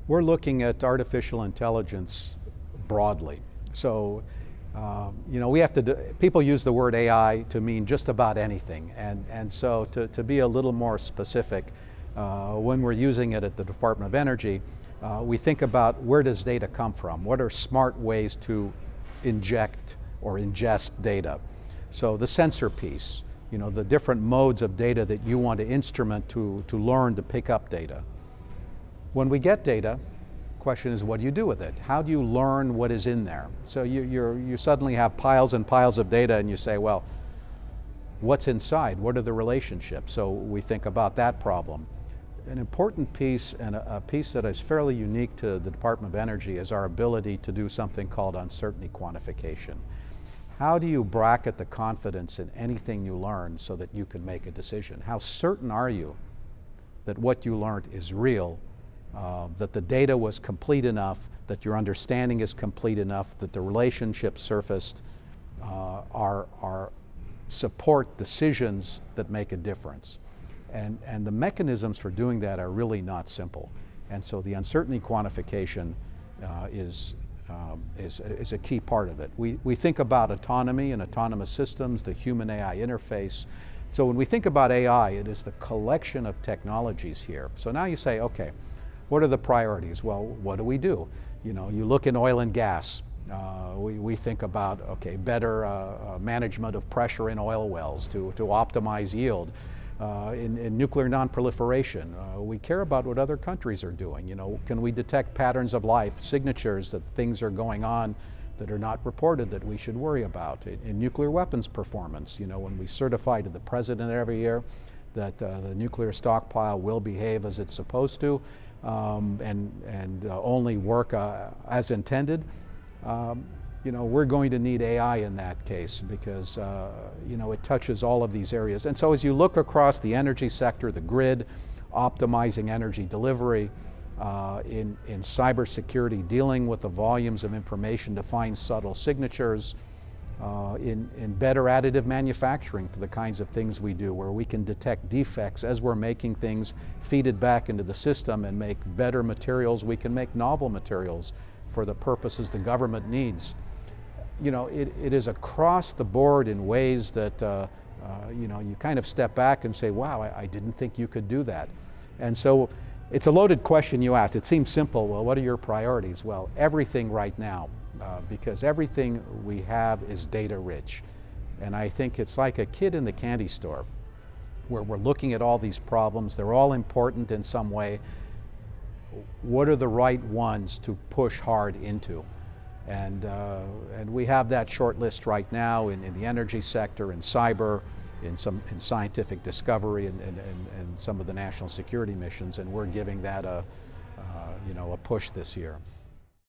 We're looking at artificial intelligence broadly. So, we have to, people use the word AI to mean just about anything. And so to be a little more specific, when we're using it at the Department of Energy, we think about where does data come from? What are smart ways to inject or ingest data? So the sensor piece, the different modes of data that you want to instrument to learn to pick up data. When we get data, the question is, what do you do with it? How do you learn what is in there? So you suddenly have piles and piles of data and you say, well, what's inside? What are the relationships? So we think about that problem. An important piece, and a piece that is fairly unique to the Department of Energy, is our ability to do something called uncertainty quantification. How do you bracket the confidence in anything you learn so that you can make a decision? How certain are you that what you learned is real, that the data was complete enough, that your understanding is complete enough, that the relationships surfaced support decisions that make a difference? And the mechanisms for doing that are really not simple. And so the uncertainty quantification is a key part of it. We think about autonomy and autonomous systems, the human-AI interface. So when we think about AI, it is the collection of technologies here. So now you say, okay, what are the priorities? Well, what do we do? You look in oil and gas. We think about, okay, better management of pressure in oil wells to optimize yield. In nuclear nonproliferation, we care about what other countries are doing. Can we detect patterns of life, signatures that things are going on that are not reported that we should worry about? In nuclear weapons performance, when we certify to the president every year that the nuclear stockpile will behave as it's supposed to, and only work as intended, we're going to need AI in that case because it touches all of these areas. And so as you look across the energy sector, the grid, optimizing energy delivery, in cybersecurity, dealing with the volumes of information to find subtle signatures, in better additive manufacturing for the kinds of things we do, where we can detect defects as we're making things, feed it back into the system and make better materials. We can make novel materials for the purposes the government needs. It is across the board in ways that you kind of step back and say, wow, I didn't think you could do that. And so it's a loaded question you asked. It seems simple. Well, what are your priorities? Well, everything right now, because everything we have is data rich. And I think it's like a kid in the candy store where we're looking at all these problems. They're all important in some way. What are the right ones to push hard into? And we have that short list right now in the energy sector, in cyber, in scientific discovery, and some of the national security missions, and we're giving that a push this year.